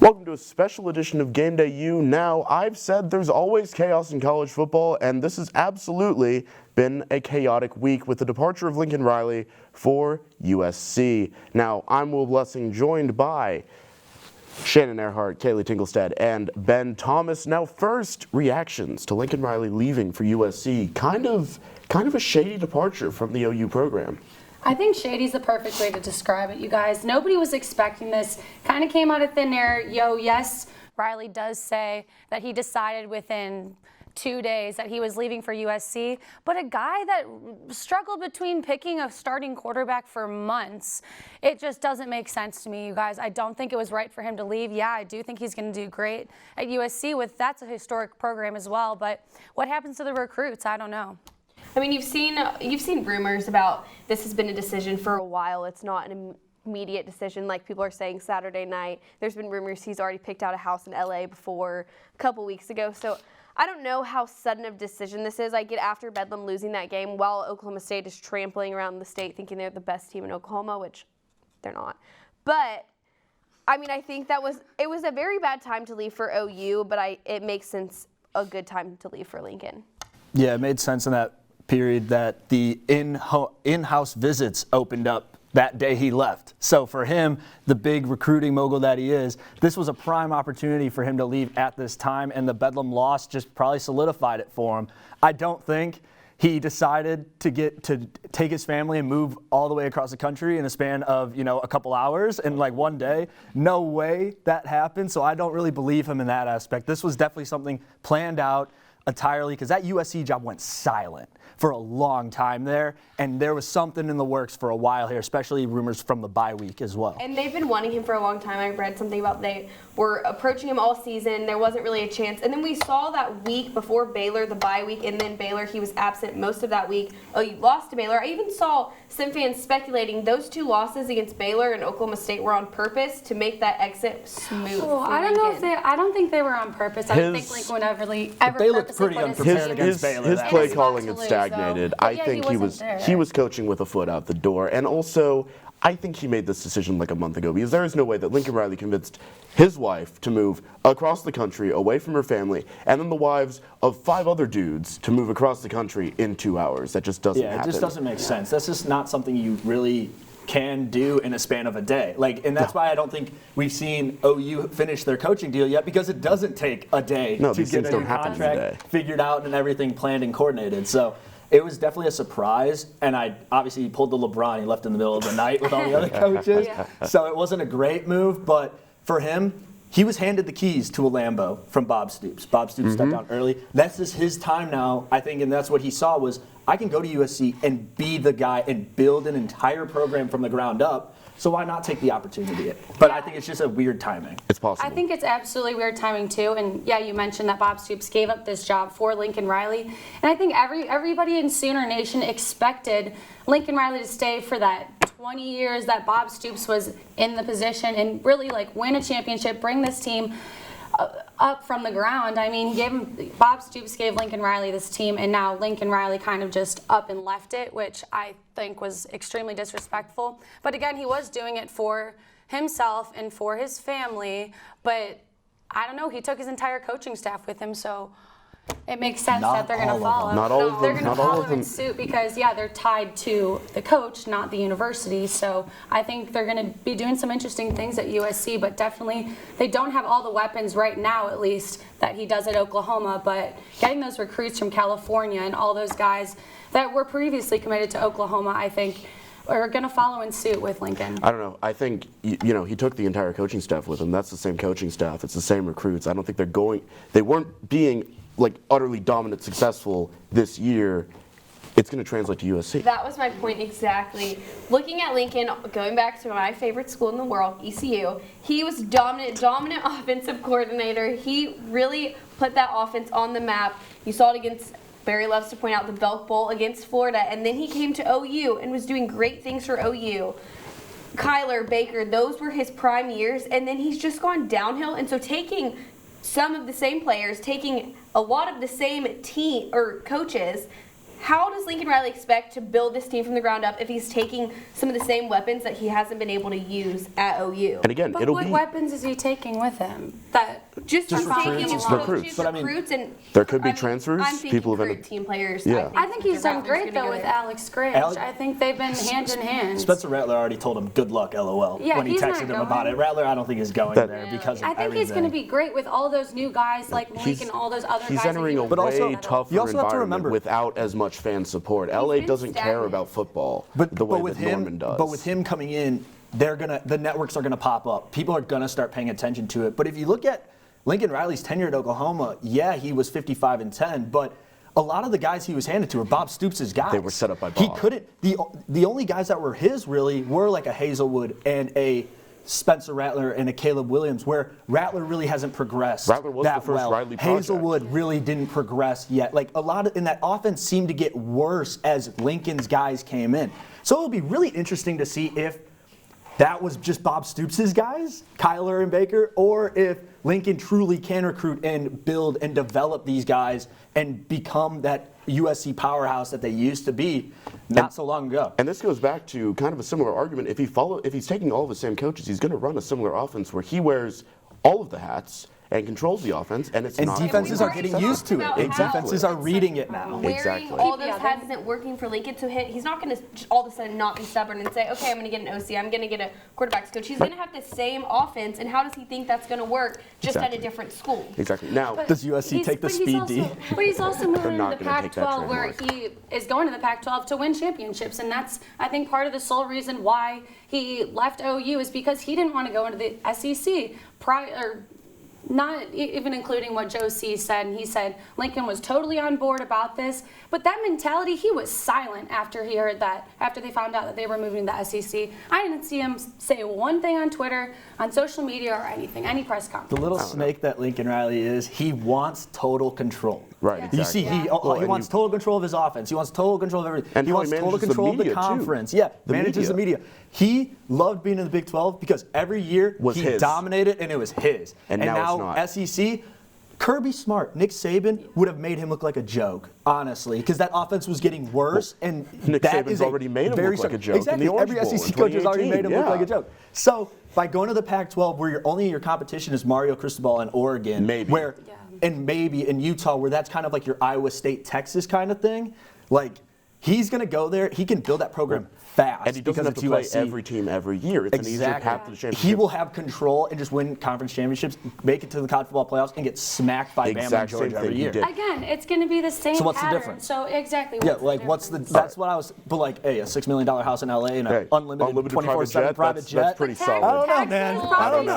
Welcome to a special edition of Game Day U. Now, I've said there's always chaos in college football, and this has absolutely been a chaotic week with the departure of Lincoln Riley for USC. Now, I'm Will Blessing, joined by Shannon Ehrhardt, Kaleigh, Tingelstad, and Ben Thomas. Now, first, reactions to Lincoln Riley leaving for USC. Kind of a shady departure from the OU program. I think shady's the perfect way to describe it, you guys. Nobody was expecting this. Kind of came out of thin air. Yes, Riley does say that he decided within 2 days that he was leaving for USC, but a guy that struggled between picking a starting quarterback for months, it just doesn't make sense to me, you guys. I don't think it was right for him to leave. Yeah, I do think he's going to do great at USC. That's a historic program as well, but what happens to the recruits? I don't know. I mean, you've seen rumors about this has been a decision for a while. It's not an immediate decision like people are saying Saturday night. There's been rumors he's already picked out a house in LA before a couple weeks ago. So I don't know how sudden of a decision this is. I get after Bedlam losing that game while Oklahoma State is trampling around the state thinking they're the best team in Oklahoma, which they're not. But I mean, I think it was a very bad time to leave for OU, but it makes sense a good time to leave for Lincoln. Yeah, it made sense in that period that the in-house visits opened up that day he left. So for him, the big recruiting mogul that he is, this was a prime opportunity for him to leave at this time, and the Bedlam loss just probably solidified it for him. I don't think he decided to take his family and move all the way across the country in a span of, a couple hours in like one day. No way that happened, so I don't really believe him in that aspect. This was definitely something planned out entirely because that USC job went silent for a long time there, and there was something in the works for a while here, especially rumors from the bye week as well. And they've been wanting him for a long time. I read something about they were approaching him all season. There wasn't really a chance. And then we saw that week before Baylor, the bye week, and then Baylor, he was absent most of that week. Oh, you lost to Baylor. I even saw some fans speculating those two losses against Baylor and Oklahoma State were on purpose to make that exit smooth. Oh, I don't think they were on purpose. I don't think Lincoln would ever they looked pretty unprepared against Baylor. His play calling had stagnated. I think he was coaching with a foot out the door, and also I think he made this decision like a month ago because there is no way that Lincoln Riley convinced his wife to move across the country away from her family, and then the wives of 5 other dudes to move across the country in 2 hours. That just doesn't happen. Yeah, it just doesn't make sense. That's just not something you really can do in a span of a day. And that's why I don't think we've seen OU finish their coaching deal yet, because it doesn't take a day to get a new contract figured out and everything planned and coordinated. So it was definitely a surprise, and obviously he pulled the LeBron. He left in the middle of the night with all the other coaches. Yeah. So it wasn't a great move, but for him, he was handed the keys to a Lambo from Bob Stoops. Bob Stoops stepped down early. This is his time now, I think, and that's what he saw was, I can go to USC and be the guy and build an entire program from the ground up. So why not take the opportunity? But I think it's just a weird timing. It's possible. I think it's absolutely weird timing too. And yeah, you mentioned that Bob Stoops gave up this job for Lincoln Riley. And I think everybody in Sooner Nation expected Lincoln Riley to stay for that 20 years that Bob Stoops was in the position and really win a championship, bring this team up from the ground. I mean, Bob Stoops gave Lincoln Riley this team, and now Lincoln Riley kind of just up and left it, which I think was extremely disrespectful. But again, he was doing it for himself and for his family, but I don't know, he took his entire coaching staff with him, so it makes sense that they're going to follow. Not all of them. They're going to follow in suit because, they're tied to the coach, not the university. So I think they're going to be doing some interesting things at USC, but definitely they don't have all the weapons right now, at least, that he does at Oklahoma. But getting those recruits from California and all those guys that were previously committed to Oklahoma, I think, are going to follow in suit with Lincoln. I don't know. I think, he took the entire coaching staff with him. That's the same coaching staff. It's the same recruits. I don't think they weren't being utterly dominant, successful this year. It's going to translate to USC. That was my point exactly. Looking at Lincoln, going back to my favorite school in the world, ECU, he was dominant offensive coordinator. He really put that offense on the map. You saw it against, Barry loves to point out, the Belk Bowl against Florida, and then he came to OU and was doing great things for OU. Kyler, Baker, those were his prime years, and then he's just gone downhill. And so taking some of the same players, taking a lot of the same team or coaches, how does Lincoln Riley expect to build this team from the ground up if he's taking some of the same weapons that he hasn't been able to use at OU? And again, But what weapons is he taking with him? Just recruits. recruits. But I mean, recruits and there could be transfers. I'm thinking People have recruit ended. team players. Yeah. I think he's done great though go with there. Alex Grinch. I think they've been hand in hand. Spencer Rattler already told him good luck, LOL, Yeah, when he he's not texted him about going. it. Rattler, I don't think is going there because of I think he's going to be great with all those new guys like Malik and all those other guys. He's entering a that he way was tougher you also have to environment remember- without as much fan support. LA been doesn't care stagnant. about football But the way with that Norman does. But with him coming in, the networks are gonna pop up. People are gonna start paying attention to it. But if you look at Lincoln Riley's tenure at Oklahoma, yeah, he was 55-10, but a lot of the guys he was handed to were Bob Stoops' guys. They were set up by He Bob. couldn't. The only guys that were his really were like a Hazelwood and a Spencer Rattler and a Caleb Williams, where Rattler really hasn't progressed. Rattler was that the first well. Riley project. Hazelwood really didn't progress yet. Like a lot of, and that offense seemed to get worse as Lincoln's guys came in. So it'll be really interesting to see if that was just Bob Stoops' guys, Kyler and Baker, or if Lincoln truly can recruit and build and develop these guys and become that USC powerhouse that they used to be not so long ago. And this goes back to kind of a similar argument. If he's taking all of the same coaches, he's going to run a similar offense where he wears all of the hats and controls the offense, and it's And not defenses are getting used to it. Exactly. Defenses are reading it now. Wearing Exactly. all those Yeah, hats isn't working for Lincoln, so he's not going to all of a sudden not be stubborn and say, okay, I'm going to get an OC, I'm going to get a quarterbacks coach. He's going to have the same offense, and how does he think that's going to work just at a different school? Exactly. Now, Does USC take the speed D? But he's also moving to not the gonna take that Pac-12 where trademark. he is going to the Pac-12 to win championships. And that's, I think, part of the sole reason why he left OU is because he didn't want to go into the SEC. Not even including what Joe C said, and he said Lincoln was totally on board about this, but that mentality, he was silent after he heard that, after they found out that they were moving to the SEC. I didn't see him say one thing on Twitter, on social media, or anything, any press The conference. little snake that Lincoln Riley is, he wants total control. Right, Yeah. exactly. You see, he and wants total control of his offense. He wants total control of everything. And he how wants he total manages the control of the media, too. conference. Yeah, The manages the media. He loved being in the Big 12 because every year Was he his. dominated and it was his. And now it's not. SEC, Kirby Smart, Nick Saban would have made him look like a joke, honestly, because that offense was getting worse. And Nick that Saban's is already made him very look like a strong- joke in Exactly. the Orange Every Bowl in SEC coach has already made him 2018, look like a yeah. joke. So by going to the Pac-12, where your competition is Mario Cristobal and Oregon, Maybe. where and maybe in Utah, where that's kind of like your Iowa State, Texas kind of thing, like he's going to go there. He can build that program fast. And he doesn't because have to it's play USC. every team every year. It's an easier path to the championship. He will have control and just win conference championships, make it to the college football playoffs, and get smacked by Bama and Exact same Georgia thing every he year. did. Again, it's going to be the same So what's the pattern. difference? So exactly. Yeah, the like what's the? difference? That's what I was. But like, hey, a $6 million house in LA and an Hey, unlimited 24/7 private jet. That's pretty Tax- solid. I don't know, taxes, man. I property don't know.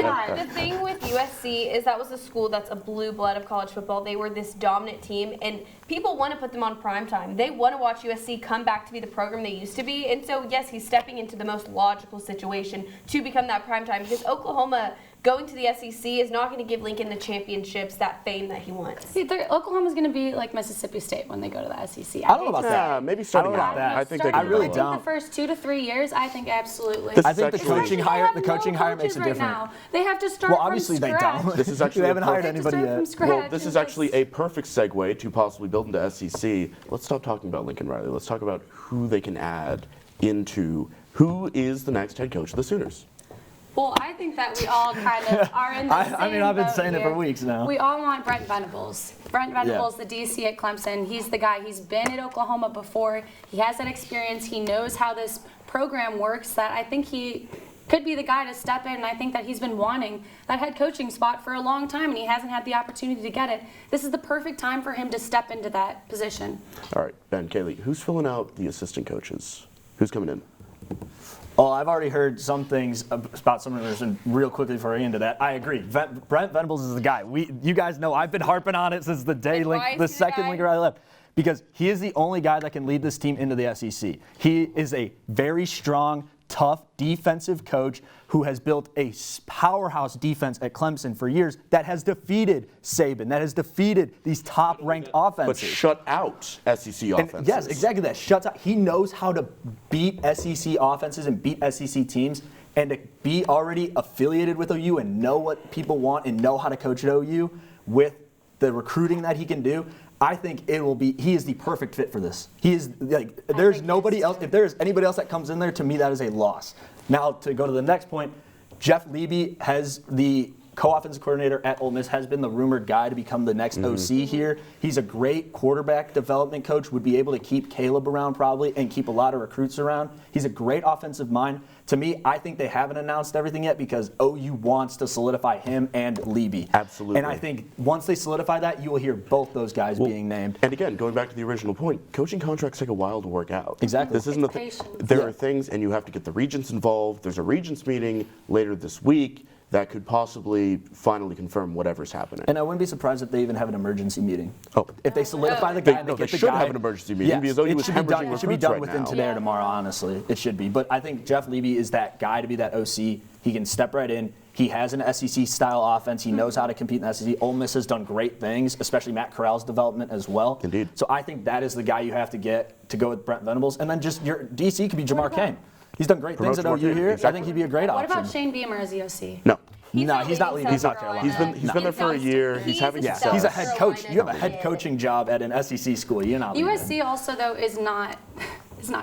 taxes, And the thing with USC is that was a school that's a blue blood of college football. They were this dominant team, and people want to put them on prime time. They want to watch USC come back to be the program they used to be. And so, yes, he's stepping into the most logical situation to become that prime time, because Oklahoma going to the SEC is not going to give Lincoln the championships, that fame that he wants. See, Oklahoma's going to be like Mississippi State when they go to the SEC. I don't know about hate to that. Yeah, maybe starting I don't know out. about that. I think they Starting can I really out, develop. I don't. think the first 2 to 3 years, I think absolutely. This I is think the actually- coaching They hire have no makes it right different. now. They have to start Well, obviously from they scratch. don't. This is actually they haven't a hired perfect- They have to anybody start from yet. scratch. Well, this is and actually a perfect segue to possibly build into SEC. Let's stop talking about Lincoln Riley. Let's talk about who they can add into who is the next head coach of the Sooners. Well, I think that we all kind of are in the I mean, I've been saying it for here. weeks now. We all want Brent Venables. Brent Venables, the DC at Clemson. He's the guy. He's been at Oklahoma before. He has that experience. He knows how this program works. That I think he could be the guy to step in, and I think that he's been wanting that head coaching spot for a long time, and he hasn't had the opportunity to get it. This is the perfect time for him to step into that position. All right, Ben, Kaleigh, who's filling out the assistant coaches? Who's coming in? Oh, I've already heard some things about some rumors, and real quickly before I get into that, I agree. Brent Venables is the guy. You guys know I've been harping on it since the day And why is the he the second guy? Lincoln Riley left, because he is the only guy that can lead this team into the SEC. He is a very strong, tough defensive coach who has built a powerhouse defense at Clemson for years that has defeated Saban, that has defeated these top-ranked But offenses. shut out SEC And offenses. yes, exactly that. Shuts out. He knows how to beat SEC offenses and beat SEC teams, and to be already affiliated with OU and know what people want and know how to coach at OU with the recruiting that he can do. I think he is the perfect fit for this. He is like, there's nobody else. If there's anybody else that comes in there, to me, that is a loss. Now, to go to the next point, Jeff Levy has the co-offensive coordinator at Ole Miss, has been the rumored guy to become the next OC here. He's a great quarterback development coach, would be able to keep Caleb around probably and keep a lot of recruits around. He's a great offensive mind. To me, I think they haven't announced everything yet because OU wants to solidify him and Levy. Absolutely. And I think once they solidify that, you will hear both those guys being named. And again, going back to the original point, coaching contracts take a while to work out. Exactly. This isn't there are things, and you have to get the regents involved. There's a regents meeting later this week that could possibly finally confirm whatever's happening. And I wouldn't be surprised if they even have an emergency meeting. Oh. If they solidify the guy, they should have an emergency meeting because OU is hemorrhaging it should be done recruits within right now. today or tomorrow, honestly. It should be. But I think Jeff Levy is that guy to be that OC. He can step right in. He has an SEC-style offense. He knows how to compete in the SEC. Ole Miss has done great things, especially Matt Corral's development as well. Indeed. So I think that is the guy you have to get to go with Brent Venables. And then just your DC could be Jamar Kane. He's done great things at OU here. Exactly. I think he'd be a great What option. about Shane Beamer as the OC? No. He's not leaving South South Carolina. He's been there for a year. He's having a success. He's a head coach. Carolina You have a head kid. coaching job at an SEC school. You're not leaving. USC also though is not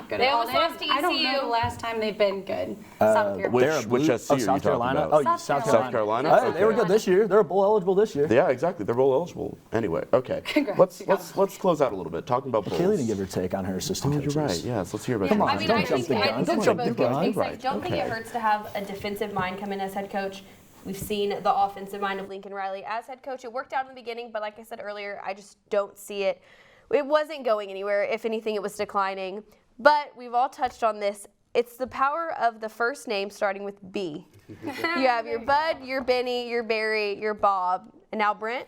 good They at all. almost lost to I don't know ECU. the last time they've been good. South Carolina. Which SC are you South talking Carolina? about? Oh, South South Carolina? Hey, they were good this year. They're bowl eligible this year. Yeah, exactly. They're bowl eligible. Anyway, okay. Congrats, Let's close out a little bit. Talking about bowls. Kaleigh didn't give her take on her assistant Oh, coaches. you're right. Yes, let's hear about Come that. on, I mean, don't I jump think the gun. I Don't think jump both the coach gun. makes Right, sense. Don't think it okay. hurts to have a defensive mind come in as head coach. We've seen the offensive mind of Lincoln Riley as head coach. It worked out in the beginning, but like I said earlier, I just don't see it. It wasn't going anywhere. If anything, it was declining. But we've all touched on this. It's the power of the first name starting with B. You have your Bud, your Benny, your Barry, your Bob, and now Brent.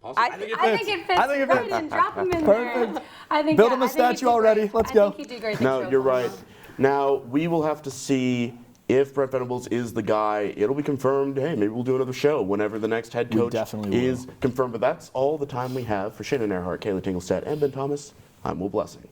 I think it fits. Right and drop him in Perfect. there. I think, Build him a I think he'd statue do already. great. Let's I go. think he'd do great. No, you're right. Now, we will have to see if Brent Venables is the guy. It'll be confirmed. Hey, maybe we'll do another show whenever the next head coach definitely is confirmed. But that's all the time we have. For Shannon Ehrhardt, Kaleigh Tingelstad, and Ben Thomas, I'm Will Blessing.